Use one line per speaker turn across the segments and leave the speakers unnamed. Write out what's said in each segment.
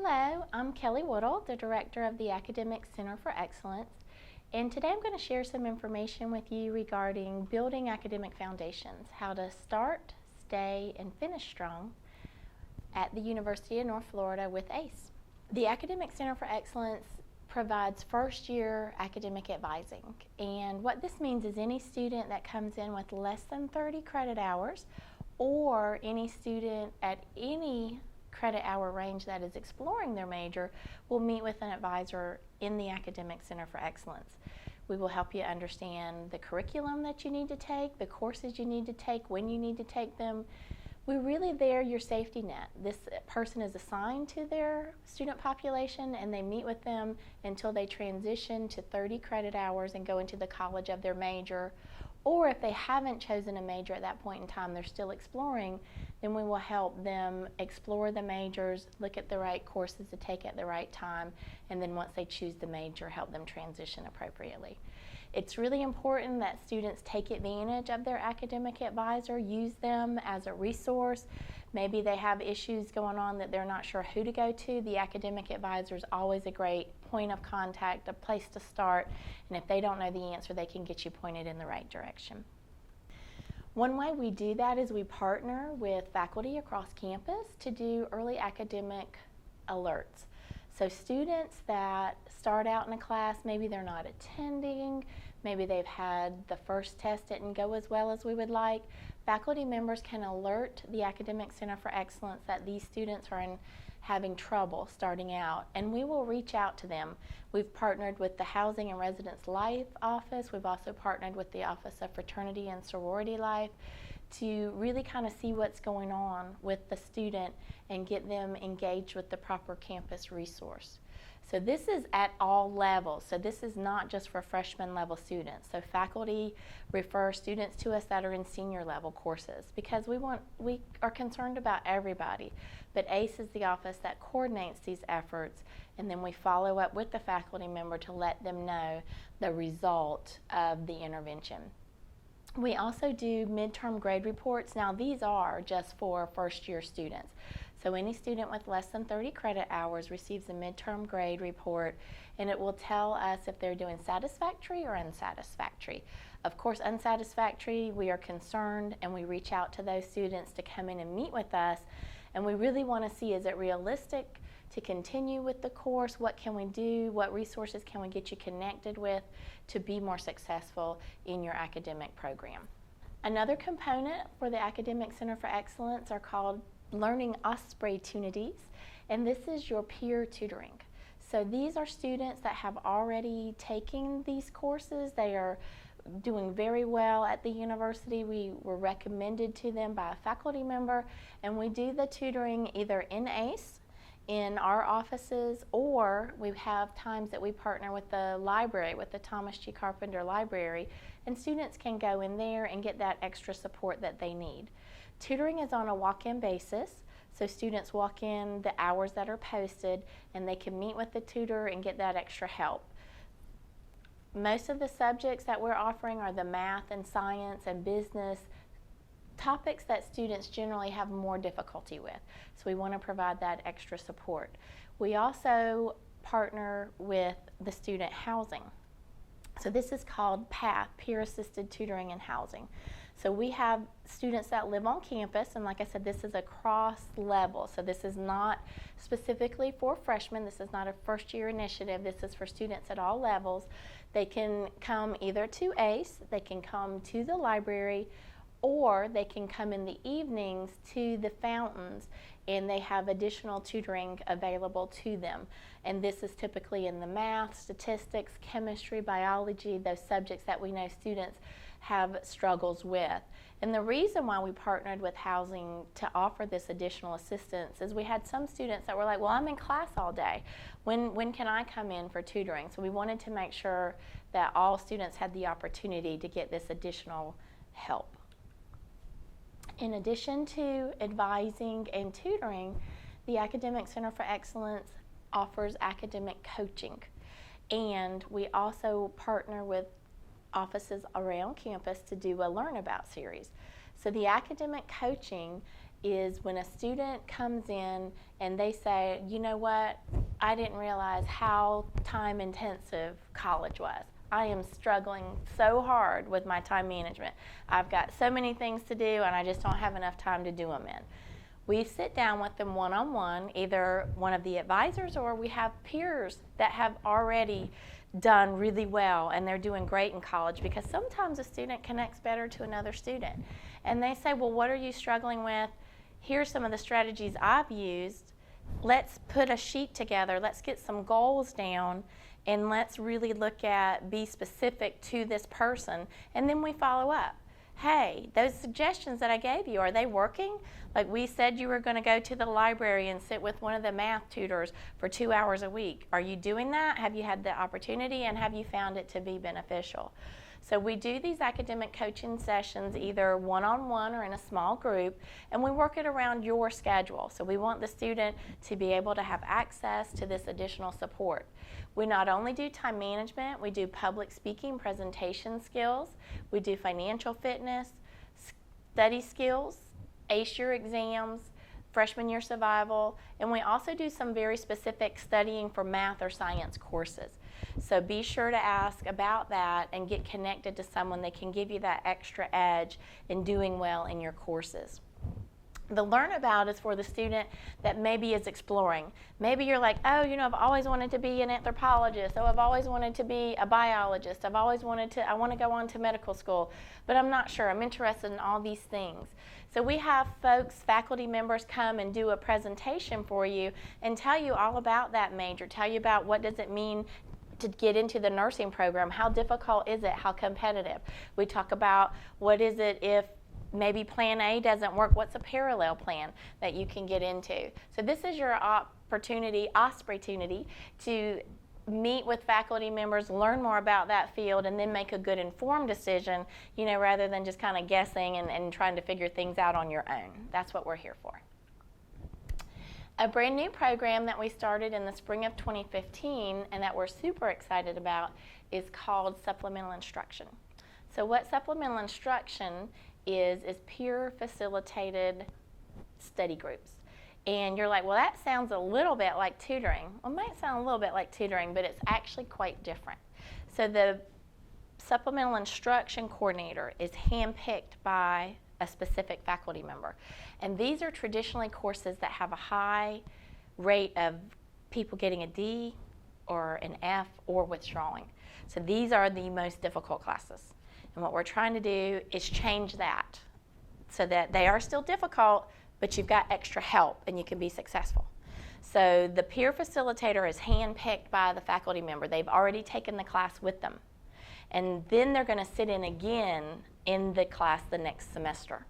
Hello, I'm Kelly Woodall, the Director of the Academic Center for Excellence, and today I'm going to share some information with you regarding building academic foundations, how to start, stay, and finish strong at the University of North Florida with ACE. The Academic Center for Excellence provides first-year academic advising, and what this means is any student that comes in with less than 30 credit hours or any student at any credit hour range that is exploring their major will meet with an advisor in the Academic Center for Excellence. We will help you understand the curriculum that you need to take, the courses you need to take, when you need to take them. We're really there, your safety net. This person is assigned to their student population and they meet with them until they transition to 30 credit hours and go into the college of their major. Or if they haven't chosen a major at that point in time, they're still exploring, then we will help them explore the majors, look at the right courses to take at the right time, and then once they choose the major, help them transition appropriately. It's really important that students take advantage of their academic advisor, use them as a resource. Maybe they have issues going on that they're not sure who to go to. The academic advisor is always a great point of contact, a place to start, and if they don't know the answer, they can get you pointed in the right direction. One way we do that is we partner with faculty across campus to do early academic alerts. So students that start out in a class, maybe they're not attending, maybe they've had the first test didn't go as well as we would like, faculty members can alert the Academic Center for Excellence that these students are having trouble starting out, and we will reach out to them. We've partnered with the Housing and Residence Life Office. We've also partnered with the Office of Fraternity and Sorority Life to really kind of see what's going on with the student and get them engaged with the proper campus resource. So this is at all levels. So this is not just for freshman level students. So faculty refer students to us that are in senior level courses because we are concerned about everybody. But ACE is the office that coordinates these efforts, and then we follow up with the faculty member to let them know the result of the intervention. We also do midterm grade reports. Now these are just for first year students. So any student with less than 30 credit hours receives a midterm grade report, and it will tell us if they're doing satisfactory or unsatisfactory. Of course, unsatisfactory, we are concerned and we reach out to those students to come in and meet with us, and we really want to see, is it realistic to continue with the course? What can we do? What resources can we get you connected with to be more successful in your academic program? Another component for the Academic Center for Excellence are called learning Ospreytunities, and this is your peer tutoring. So these are students that have already taken these courses. They are doing very well at the university. We were recommended to them by a faculty member, and we do the tutoring either in ACE, in our offices, or we have times that we partner with the library, with the Thomas G. Carpenter Library, and students can go in there and get that extra support that they need. Tutoring is on a walk-in basis, so students walk in the hours that are posted and they can meet with the tutor and get that extra help. Most of the subjects that we're offering are the math and science and business topics that students generally have more difficulty with, so we want to provide that extra support. We also partner with the student housing. So this is called PATH, Peer Assisted Tutoring and Housing. So we have students that live on campus, and like I said, this is across level. So this is not specifically for freshmen. This is not a first year initiative. This is for students at all levels. They can come either to ACE, they can come to the library, or they can come in the evenings to the fountains, and they have additional tutoring available to them. And this is typically in the math, statistics, chemistry, biology, those subjects that we know students have struggles with. And the reason why we partnered with housing to offer this additional assistance is we had some students that were like, well, I'm in class all day. When can I come in for tutoring? So we wanted to make sure that all students had the opportunity to get this additional help. In addition to advising and tutoring, the Academic Center for Excellence offers academic coaching. And we also partner with offices around campus to do a Learn About series. So the academic coaching is when a student comes in and they say, you know what, I didn't realize how time intensive college was. I am struggling so hard with my time management. I've got so many things to do and I just don't have enough time to do them in. We sit down with them one-on-one, either one of the advisors or we have peers that have already done really well and they're doing great in college, because sometimes a student connects better to another student. And they say, well, what are you struggling with? Here's some of the strategies I've used. Let's put a sheet together. Let's get some goals down and let's really look at, be specific to this person. And then we follow up. Hey, those suggestions that I gave you, are they working? Like we said you were going to go to the library and sit with one of the math tutors for 2 hours a week. Are you doing that? Have you had the opportunity and have you found it to be beneficial? So we do these academic coaching sessions either one-on-one or in a small group, and we work it around your schedule. So we want the student to be able to have access to this additional support. We not only do time management, we do public speaking, presentation skills, we do financial fitness, study skills, ACE your exams, freshman year survival, and we also do some very specific studying for math or science courses. So be sure to ask about that and get connected to someone that can give you that extra edge in doing well in your courses. The learn about is for the student that maybe is exploring. Maybe you're like, oh, you know, I've always wanted to be an anthropologist. Oh, I've always wanted to be a biologist. I want to go on to medical school, but I'm not sure. I'm interested in all these things. So we have folks, faculty members come and do a presentation for you and tell you all about that major, tell you about what does it mean to get into the nursing program, how difficult is it, how competitive. We talk about what is it if maybe plan A doesn't work, what's a parallel plan that you can get into. So this is your opportunity, Ospreytunity, to meet with faculty members, learn more about that field, and then make a good informed decision, you know, rather than just kind of guessing and trying to figure things out on your own. That's what we're here for. A brand new program that we started in the spring of 2015 and that we're super excited about is called Supplemental Instruction. So what Supplemental Instruction is peer facilitated study groups. And you're like, well, that sounds a little bit like tutoring. Well, it might sound a little bit like tutoring, but it's actually quite different. So the Supplemental Instruction coordinator is handpicked by a specific faculty member. And these are traditionally courses that have a high rate of people getting a D or an F or withdrawing. So these are the most difficult classes. And what we're trying to do is change that so that they are still difficult, but you've got extra help and you can be successful. So the peer facilitator is handpicked by the faculty member. They've already taken the class with them. And then they're going to sit in again in the class the next semester.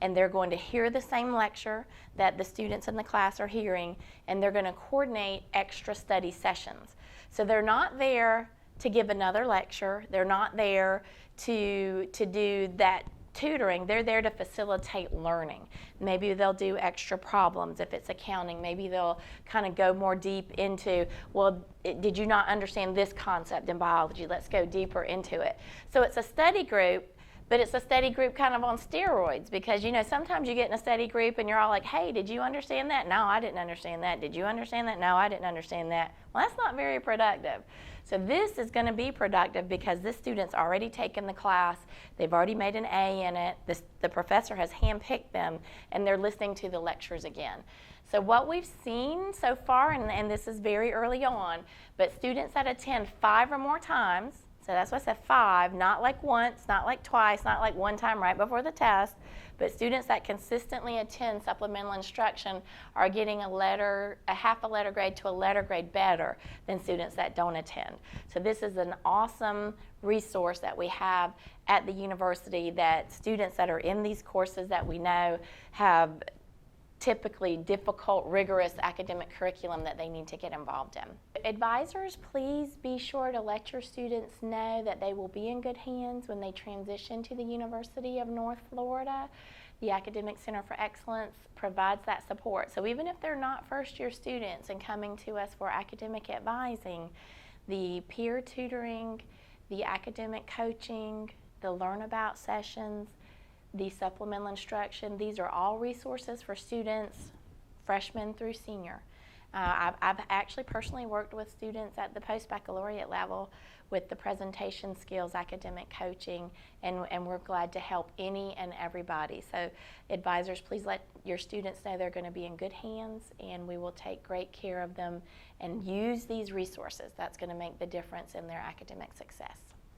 And they're going to hear the same lecture that the students in the class are hearing, and they're going to coordinate extra study sessions. So they're not there to give another lecture. They're not there to do that tutoring. They're there to facilitate learning. Maybe they'll do extra problems if it's accounting. Maybe they'll kind of go more deep into, well, did you not understand this concept in biology? Let's go deeper into it. So it's a study group, but it's a study group kind of on steroids, because, you know, sometimes you get in a study group and you're all like, hey, did you understand that? No, I didn't understand that. Did you understand that? No, I didn't understand that. Well, that's not very productive. So this is going to be productive because this student's already taken the class. They've already made an A in it. The professor has handpicked them, and they're listening to the lectures again. So what we've seen so far, and this is very early on, but students that attend 5 or more times, so that's why I said 5, not like once, not like twice, not like one time right before the test, but students that consistently attend supplemental instruction are getting a half a letter grade to a letter grade better than students that don't attend. So this is an awesome resource that we have at the university, that students that are in these courses that we know have typically difficult, rigorous academic curriculum that they need to get involved in. Advisors, please be sure to let your students know that they will be in good hands when they transition to the University of North Florida. The Academic Center for Excellence provides that support. So even if they're not first-year students and coming to us for academic advising, the peer tutoring, the academic coaching, the learn about sessions, the supplemental instruction. These are all resources for students, freshmen through senior. I've actually personally worked with students at the post-baccalaureate level with the presentation skills, academic coaching, and we're glad to help any and everybody. So advisors, please let your students know they're going to be in good hands, and we will take great care of them and use these resources. That's going to make the difference in their academic success.